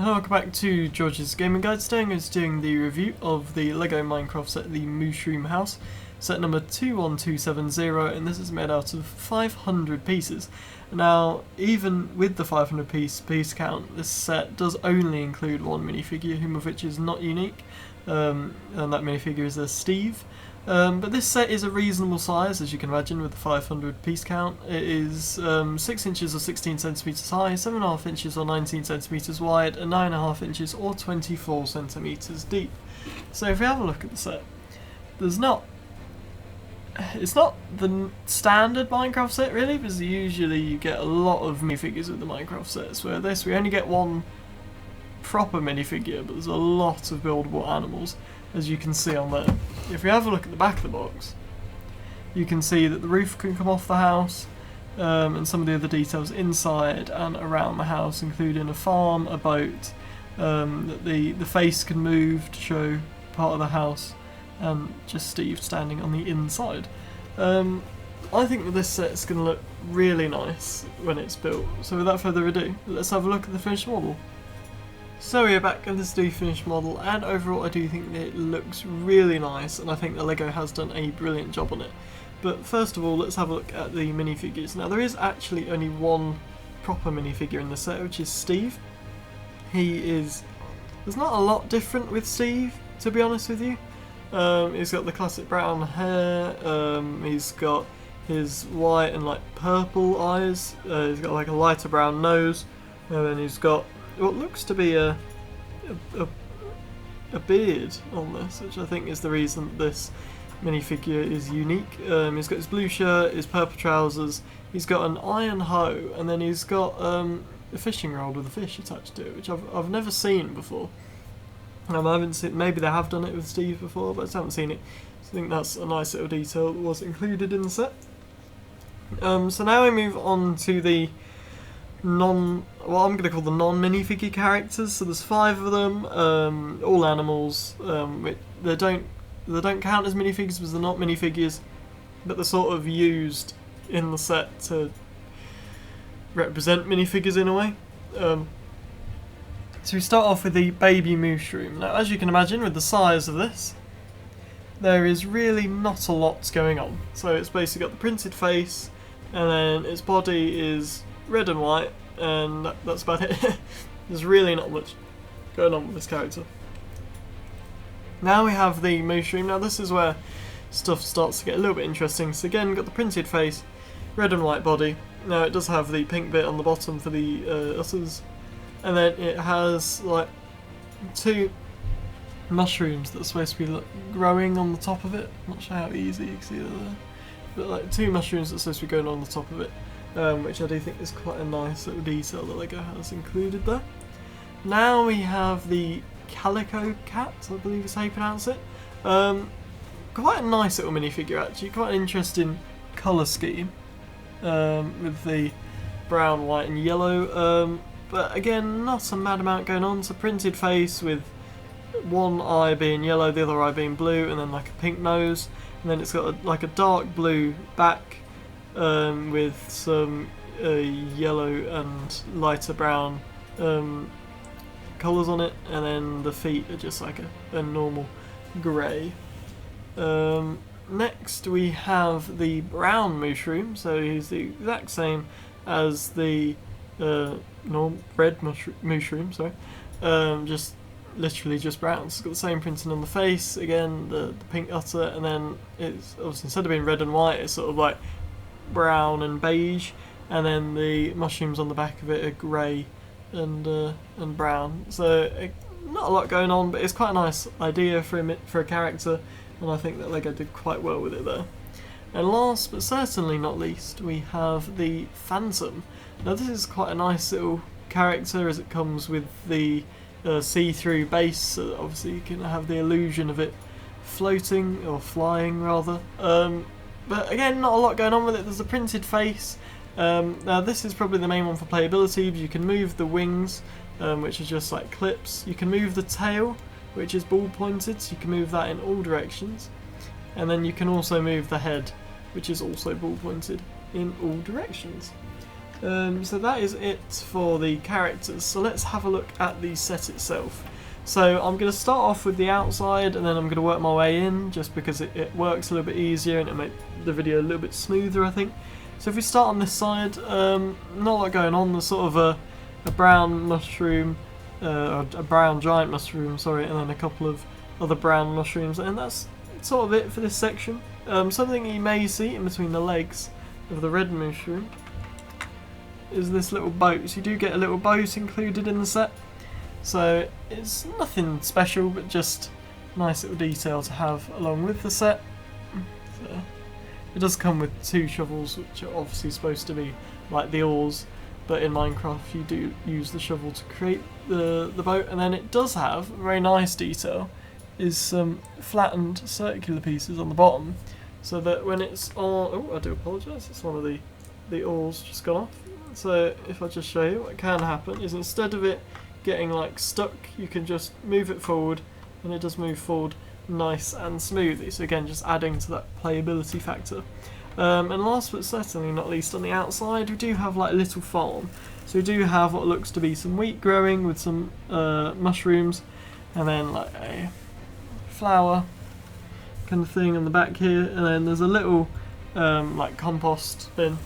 Hello, welcome back to George's Gaming Guide. Today I'm going to be doing the review of the LEGO Minecraft set, the Mooshroom house, set number 21270, and this is made out of 500 pieces. Now, even with the 500 piece count, this set does only include one minifigure, whom of which is not unique, and that minifigure is a Steve. But this set is a reasonable size, as you can imagine, with the 500 piece count. It is 6 inches or 16 centimeters high, 7.5 inches or 19 centimeters wide, and 9.5 inches or 24 centimeters deep. So if we have a look at the set, it's not the standard Minecraft set really, because usually you get a lot of minifigures with the Minecraft sets, where this we only get one proper minifigure, but there's a lot of buildable animals, as you can see on there. If we have a look at the back of the box, you can see that the roof can come off the house, and some of the other details inside and around the house, including a farm, a boat, that the face can move to show part of the house, and just Steve standing on the inside. I think that this set's going to look really nice when it's built, so without further ado, let's have a look at the finished model. So we are back, and this is the finished model, and overall I do think that it looks really nice, and I think that LEGO has done a brilliant job on it. But first of all, let's have a look at the minifigures. Now, there is actually only one proper minifigure in the set, which is Steve. There's not a lot different with Steve, to be honest with you. He's got the classic brown hair, he's got his white and like purple eyes, he's got like a lighter brown nose, and then he's got what looks to be a beard on this, which I think is the reason that this minifigure is unique. He's got his blue shirt, his purple trousers, he's got an iron hoe, and then he's got a fishing rod with a fish attached to it, which I've never seen before. I haven't seen, maybe they have done it with Steve before, but I just haven't seen it. So I think that's a nice little detail that was included in the set. So now we move on to the I'm going to call the non-minifigure characters. So there's 5 of them, all animals. They don't count as minifigures because they're not minifigures, but they're sort of used in the set to represent minifigures in a way. So we start off with the baby Mooshroom. Now, as you can imagine, with the size of this, there is really not a lot going on. So it's basically got the printed face, and then its body is red and white, and that's about it. There's really not much going on with this character. Now we have the Mooshroom. Now this is where stuff starts to get a little bit interesting. So again, we've got the printed face, red and white body. Now it does have the pink bit on the bottom for the udders, and then it has like 2 mushrooms that are supposed to be growing on the top of it. I'm not sure how easy you can see that there, but like 2 mushrooms that are supposed to be going on the top of it. Which I do think is quite a nice little detail that LEGO has included there. Now we have the Calico cat, I believe is how you pronounce it. Quite a nice little minifigure actually, quite an interesting colour scheme, with the brown, white and yellow, but again not a mad amount going on. It's a printed face with one eye being yellow, the other eye being blue, and then like a pink nose, and then it's got like a dark blue back, with some yellow and lighter brown colours on it, and then the feet are just like a normal grey. Next we have the brown Mooshroom, so he's the exact same as the red Mooshroom, sorry, just literally just brown. So it's got the same printing on the face, again the pink udder, and then it's obviously instead of being red and white, it's sort of like brown and beige, and then the mushrooms on the back of it are grey and brown. So not a lot going on, but it's quite a nice idea for a character, and I think that LEGO did quite well with it there. And last but certainly not least, we have the Phantom. Now this is quite a nice little character, as it comes with the see-through base, so obviously you can have the illusion of it floating, or flying rather. But again, not a lot going on with it. There's a printed face. Now this is probably the main one for playability. You can move the wings, which are just like clips. You can move the tail, which is ball pointed, so you can move that in all directions. And then you can also move the head, which is also ball pointed in all directions. So that is it for the characters. So let's have a look at the set itself. So I'm going to start off with the outside and then I'm going to work my way in, just because it works a little bit easier and it'll make the video a little bit smoother, I think. So if we start on this side, not a lot going on. There's sort of a brown mushroom, a brown giant mushroom, sorry, and then a couple of other brown mushrooms, and that's sort of it for this section. Something you may see in between the legs of the red mushroom is this little boat. So you do get a little boat included in the set. So it's nothing special, but just nice little detail to have along with the set. So it does come with 2 shovels, which are obviously supposed to be like the oars, but in Minecraft you do use the shovel to create the boat. And then it does have a very nice detail, is some flattened circular pieces on the bottom, so that when it's on... Oh, I do apologise, it's one of the oars just gone off. So if I just show you, what can happen is instead of it getting like stuck, you can just move it forward and it does move forward nice and smoothly. So again, just adding to that playability factor. And last but certainly not least, on the outside we do have like a little farm. So we do have what looks to be some wheat growing with some mushrooms, and then like a flower kind of thing on the back here, and then there's a little like compost bin,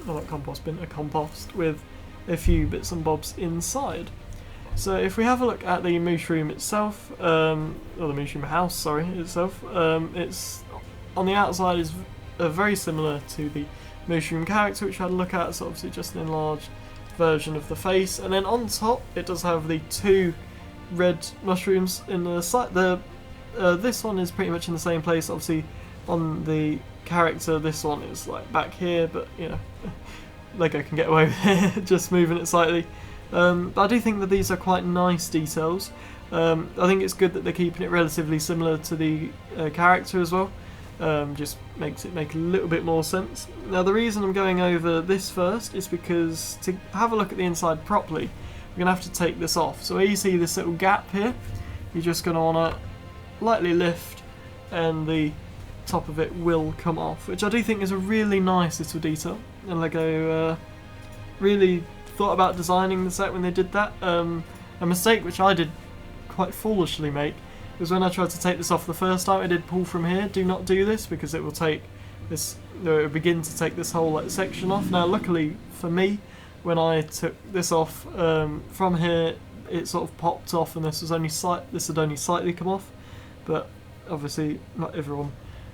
or not compost bin, a compost with a few bits and bobs inside. So if we have a look at the Mooshroom itself, or the Mooshroom house, sorry, itself, it's on the outside is very similar to the Mooshroom character, which I had a look at. It's obviously just an enlarged version of the face, and then on top it does have the 2 red mushrooms in the side. This one is pretty much in the same place. Obviously on the character this one is like back here, but you know, Lego can get away with it, just moving it slightly. But I do think that these are quite nice details. I think it's good that they're keeping it relatively similar to the character as well. Just makes it make a little bit more sense. Now the reason I'm going over this first is because to have a look at the inside properly, we're going to have to take this off. So where you see this little gap here, you're just going to want to lightly lift and the top of it will come off, which I do think is a really nice little detail. And Lego really thought about designing the set when they did that. A mistake which I did quite foolishly make was when I tried to take this off the first time. I did pull from here. Do not do this, because it will take this, it will begin to take this whole like section off. Now luckily for me, when I took this off from here, it sort of popped off, and this had only slightly come off. But obviously not everyone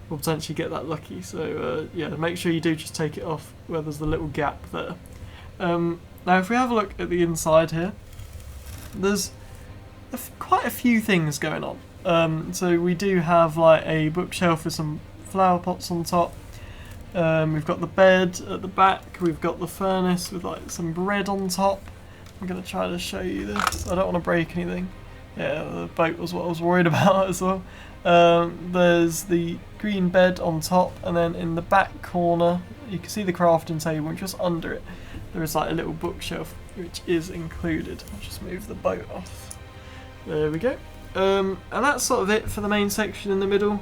will potentially get that lucky, so yeah, make sure you do just take it off where there's the little gap there. Now if we have a look at the inside here, there's quite a few things going on. So we do have like a bookshelf with some flower pots on top. We've got the bed at the back, we've got the furnace with like some bread on top. I'm going to try to show you this, I don't want to break anything. Yeah, the boat was what I was worried about as well. There's the green bed on top, and then in the back corner you can see the crafting table, and just under it there is like a little bookshelf which is included. I'll just move the boat off. There we go. And that's sort of it for the main section in the middle.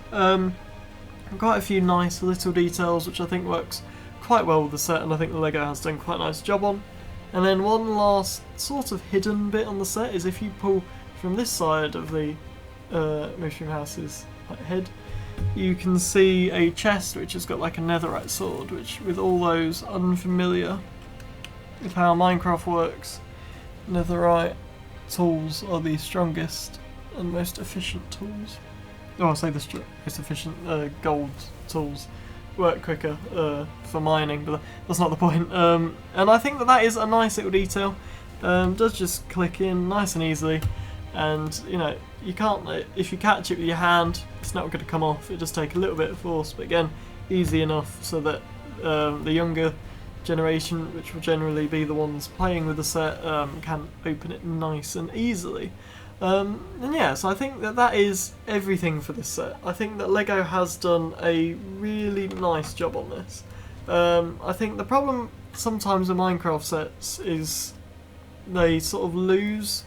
Quite a few nice little details which I think works quite well with the set, and I think the Lego has done quite a nice job on. And then one last sort of hidden bit on the set is if you pull from this side of the Mooshroom house's head, you can see a chest which has got like a netherite sword, which with all those unfamiliar with how Minecraft works, netherite tools are the strongest and most efficient tools. Oh, I say the most efficient gold tools work quicker for mining, but that's not the point. And I think that is a nice little detail. Does just click in nice and easily, and you know, you can't, if you catch it with your hand, it's not going to come off. It does take a little bit of force, but again, easy enough so that the younger generation, which will generally be the ones playing with the set, can open it nice and easily. And yeah, so I think that is everything for this set. I think that Lego has done a really nice job on this. I think the problem sometimes with Minecraft sets is they sort of lose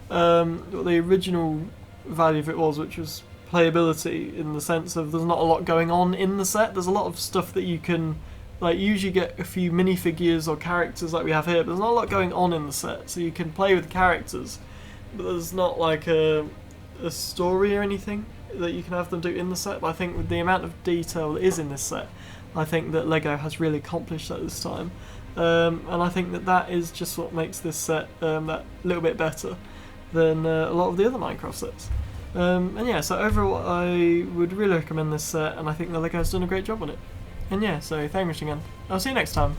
what the original value of it was, which was playability, in the sense of there's not a lot going on in the set. There's a lot of stuff that you can like you usually get a few minifigures or characters like we have here, but there's not a lot going on in the set. So you can play with characters, but there's not like a story or anything that you can have them do in the set. But I think with the amount of detail that is in this set, I think that LEGO has really accomplished that this time. And I think that that is just what makes this set that little bit better than a lot of the other Minecraft sets. And yeah, so overall I would really recommend this set, and I think that LEGO has done a great job on it. And yeah, so thank you for watching again. I'll see you next time.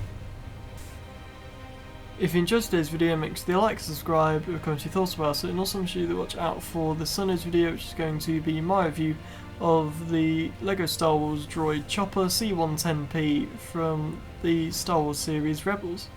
If you enjoyed today's video, make sure to like, subscribe, and comment your thoughts about it, and also make sure to watch out for the Sunday's video, which is going to be my review of the LEGO Star Wars droid chopper C110P from the Star Wars series Rebels.